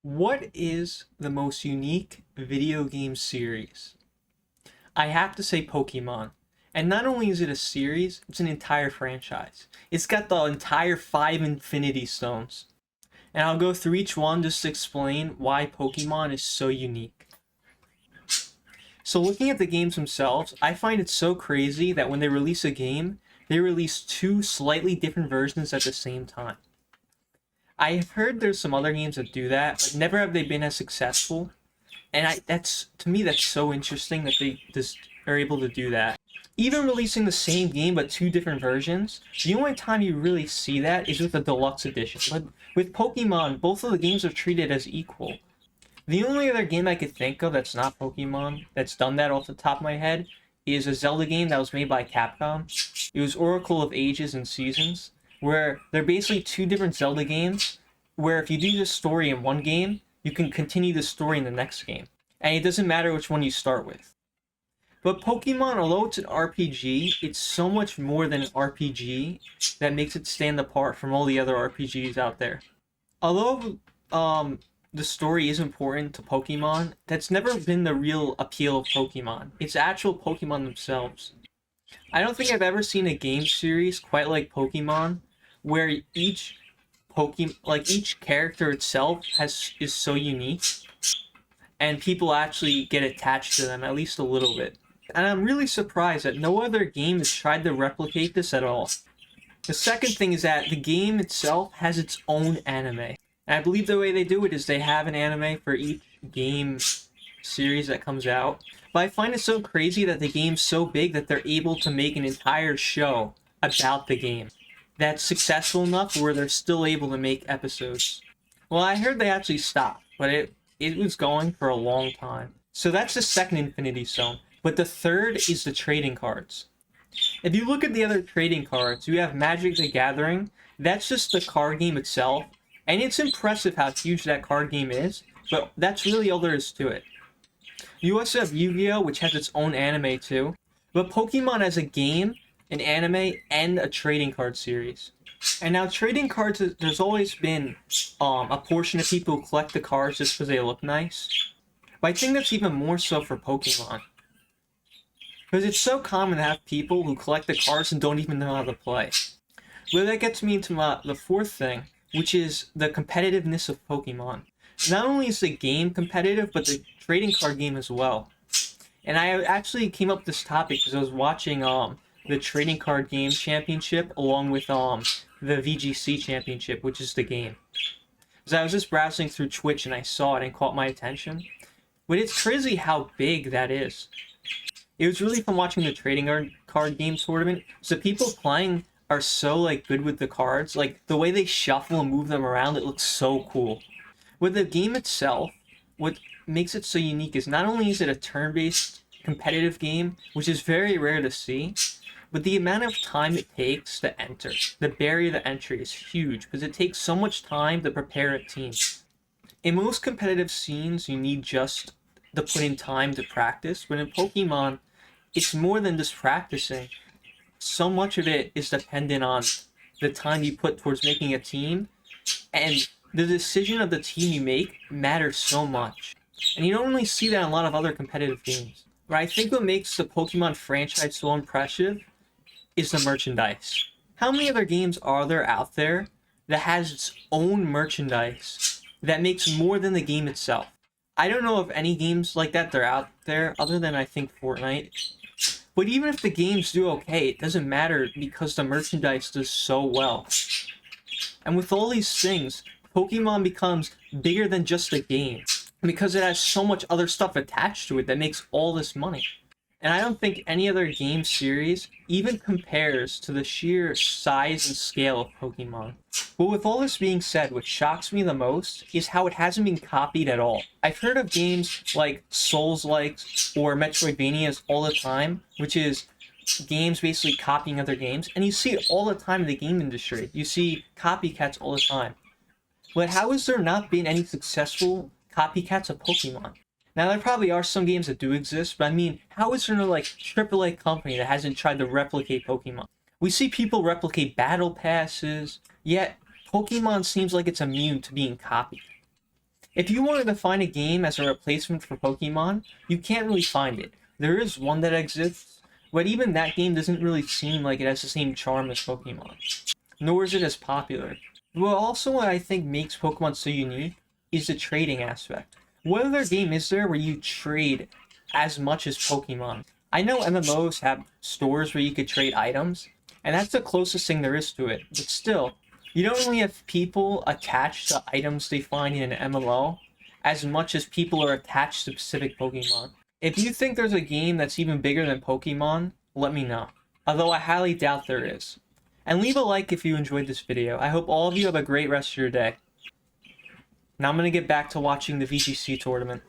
What is the most unique video game series? I have to say Pokemon. And not only is it a series, it's an entire franchise. It's got the entire 5 Infinity Stones. And I'll go through each one just to explain why Pokemon is so unique. So looking at the games themselves, I find it so crazy that when they release a game, they release two slightly different versions at the same time. I've heard there's some other games that do that, but never have they been as successful. And that's to me that's so interesting that they just are able to do that. Even releasing the same game but two different versions, the only time you really see that is with the deluxe edition. But with Pokemon, both of the games are treated as equal. The only other game I could think of that's not Pokemon that's done that off the top of my head is a Zelda game that was made by Capcom. It was Oracle of Ages and Seasons, where they're basically two different Zelda games, where if you do the story in one game, you can continue the story in the next game. And it doesn't matter which one you start with. But Pokemon, although it's an RPG, it's so much more than an RPG that makes it stand apart from all the other RPGs out there. Although the story is important to Pokemon, that's never been the real appeal of Pokemon. It's actual Pokemon themselves. I don't think I've ever seen a game series quite like Pokemon, where each each character itself is so unique, and people actually get attached to them at least a little bit. And I'm really surprised that no other game has tried to replicate this at all. The second thing is that the game itself has its own anime. And I believe the way they do it is they have an anime for each game series that comes out. But I find it so crazy that the game's so big that they're able to make an entire show about the game that's successful enough where they're still able to make episodes. Well, I heard they actually stopped, but it was going for a long time. So that's the second Infinity Stone. But the third is the trading cards. If you look at the other trading cards, you have Magic the Gathering. That's just the card game itself. And it's impressive how huge that card game is, but that's really all there is to it. You also have Yu-Gi-Oh!, which has its own anime too. But Pokemon as a game, an anime, and a trading card series. And now trading cards, there's always been a portion of people who collect the cards just because they look nice. But I think that's even more so for Pokemon. Because it's so common to have people who collect the cards and don't even know how to play. But that gets me into the fourth thing, which is the competitiveness of Pokemon. Not only is the game competitive, but the trading card game as well. And I actually came up with this topic because I was watching the trading card game championship along with the VGC championship, which is the game. Because I was just browsing through Twitch and I saw it and caught my attention. But it's crazy how big that is. It was really fun watching the trading card game tournament. So people playing are so good with the cards. Like the way they shuffle and move them around, it looks so cool. With the game itself, what makes it so unique is not only is it a turn-based competitive game, which is very rare to see, but the amount of time it takes to enter, the barrier to entry is huge because it takes so much time to prepare a team. In most competitive scenes, you need just to put in time to practice, but in Pokemon, it's more than just practicing. So much of it is dependent on the time you put towards making a team, and the decision of the team you make matters so much. And you don't really see that in a lot of other competitive games. But I think what makes the Pokemon franchise so impressive is the merchandise. How many other games are there out there that has its own merchandise that makes more than the game itself? I don't know of any games like that are out there other than I think Fortnite. But even if the games do okay, it doesn't matter because the merchandise does so well. And with all these things, Pokemon becomes bigger than just a game because it has so much other stuff attached to it that makes all this money. And I don't think any other game series even compares to the sheer size and scale of Pokemon. But with all this being said, what shocks me the most is how it hasn't been copied at all. I've heard of games like Souls-likes or Metroidvanias all the time, which is games basically copying other games, and you see it all the time in the game industry. You see copycats all the time. But how has there not been any successful copycats of Pokemon? Now, there probably are some games that do exist, but I mean, how is there no AAA company that hasn't tried to replicate Pokemon? We see people replicate battle passes, yet Pokemon seems like it's immune to being copied. If you wanted to find a game as a replacement for Pokemon, you can't really find it. There is one that exists, but even that game doesn't really seem like it has the same charm as Pokemon. Nor is it as popular. But also what I think makes Pokemon so unique is the trading aspect. What other game is there where you trade as much as Pokemon? I know MMOs have stores where you could trade items, and that's the closest thing there is to it, but still, you don't really have people attached to items they find in an MMO as much as people are attached to specific Pokemon. If you think there's a game that's even bigger than Pokemon, let me know. Although I highly doubt there is. And leave a like if you enjoyed this video. I hope all of you have a great rest of your day. Now I'm going to get back to watching the VGC tournament.